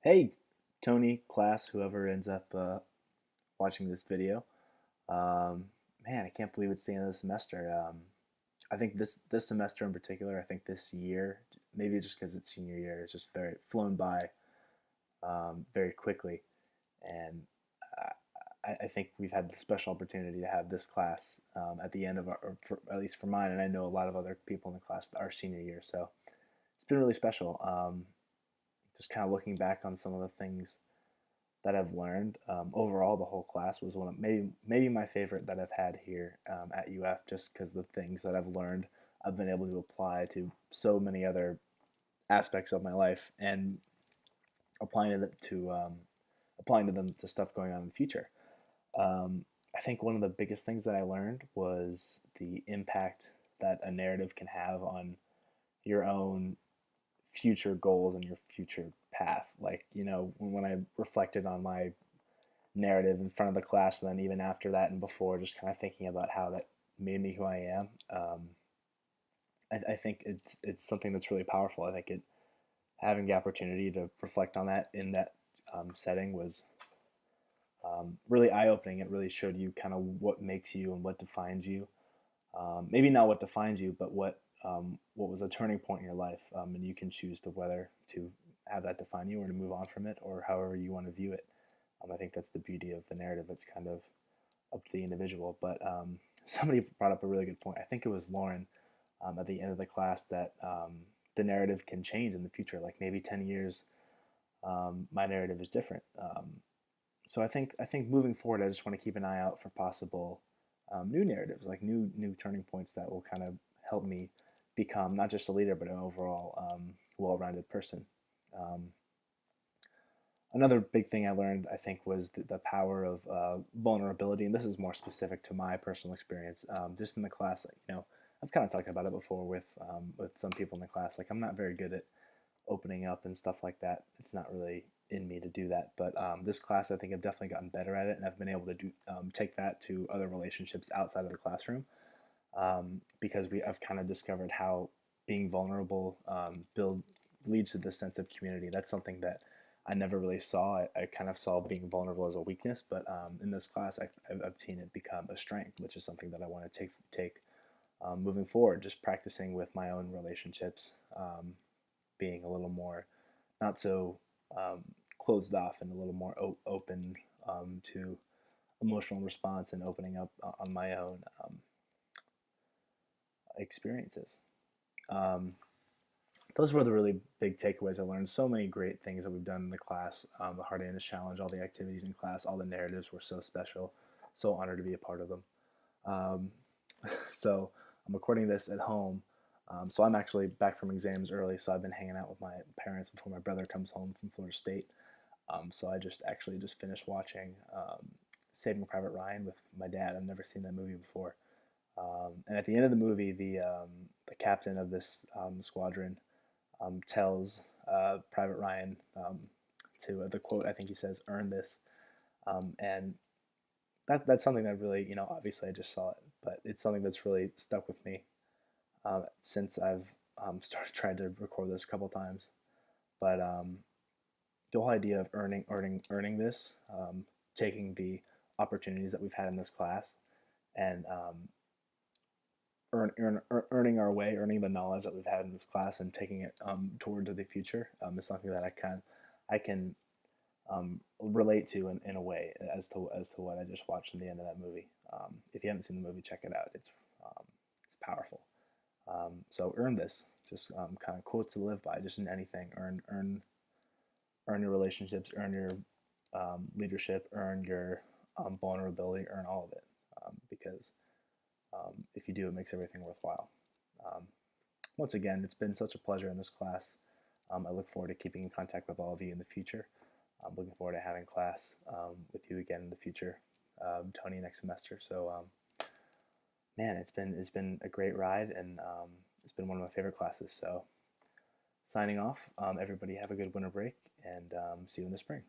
Hey, Tony, class, whoever ends up watching this video. Um, Man, I can't believe it's the end of the semester. I think this semester in particular, I think this year, maybe just because it's senior year, it's just very flown by very quickly. And I think we've had the special opportunity to have this class at the end of or for, at least for mine, and I know a lot of other people in the class that are senior year. So it's been really special. Just kind of looking back on some of the things that I've learned. Overall, the whole class was one of maybe my favorite that I've had here at UF, just because the things that I've learned I've been able to apply to so many other aspects of my life and applying to applying to them to stuff going on in the future. I think one of the biggest things that I learned was the impact that a narrative can have on your own future goals and your future path. Like, when I reflected on my narrative in front of the class, and then even after that and before, just kind of thinking about how that made me who I am. I think it's something that's really powerful. I think having the opportunity to reflect on that in that setting was really eye opening. It really showed you kind of what makes you and what defines you. Maybe not what defines you, but what was a turning point in your life, and you can choose to whether to have that define you or to move on from it, or however you want to view it. I think that's the beauty of the narrative. It's kind of up to the individual. But somebody brought up a really good point. I think it was Lauren at the end of the class that the narrative can change in the future. Like maybe 10 years, my narrative is different. So I think moving forward, I just want to keep an eye out for possible new narratives, like new turning points that will kind of help me become not just a leader, but an overall well-rounded person. Um, Another big thing I learned, I think, was the power of vulnerability, and this is more specific to my personal experience. Just in the class, I've kind of talked about it before with some people in the class. Like, I'm not very good at opening up and stuff like that. It's not really in me to do that. But this class, I think I've definitely gotten better at it, and I've been able to take that to other relationships outside of the classroom, because I've kind of discovered how being vulnerable build leads to this sense of community. That's something that I never really saw. I kind of saw being vulnerable as a weakness, but in this class, I've seen it become a strength, which is something that I want to take moving forward. Just practicing with my own relationships, being a little more not so closed off and a little more open to emotional response and opening up on my own experiences. Um, those were the really big takeaways I learned. So many great things that we've done in the class. The Hard Anus Challenge, all the activities in class, all the narratives were so special. So honored to be a part of them. Um, so I'm recording this at home. So I'm actually back from exams early. So I've been hanging out with my parents before my brother comes home from Florida State. So I just finished watching Saving Private Ryan with my dad. I've never seen that movie before. And at the end of the movie, the captain of this squadron tells Private Ryan to the quote. I think he says, "Earn this," and that's something that really, obviously I just saw it, but it's something that's really stuck with me since I've started trying to record this a couple times. But the whole idea of earning this, taking the opportunities that we've had in this class, and earning our way, earning the knowledge that we've had in this class, and taking it toward to the future is something that I can relate to in a way as to what I just watched in the end of that movie. If you haven't seen the movie, check it out. It's powerful. So earn this, just kind of quotes to live by, just in anything. Earn your relationships, earn your leadership, earn your vulnerability, earn all of it, because if you do, it makes everything worthwhile. Um, Once again, it's been such a pleasure in this class. I look forward to keeping in contact with all of you in the future. I'm looking forward to having class with you again in the future, Tony, next semester. So, man, it's been a great ride, and it's been one of my favorite classes. So, signing off. Everybody have a good winter break, and see you in the spring.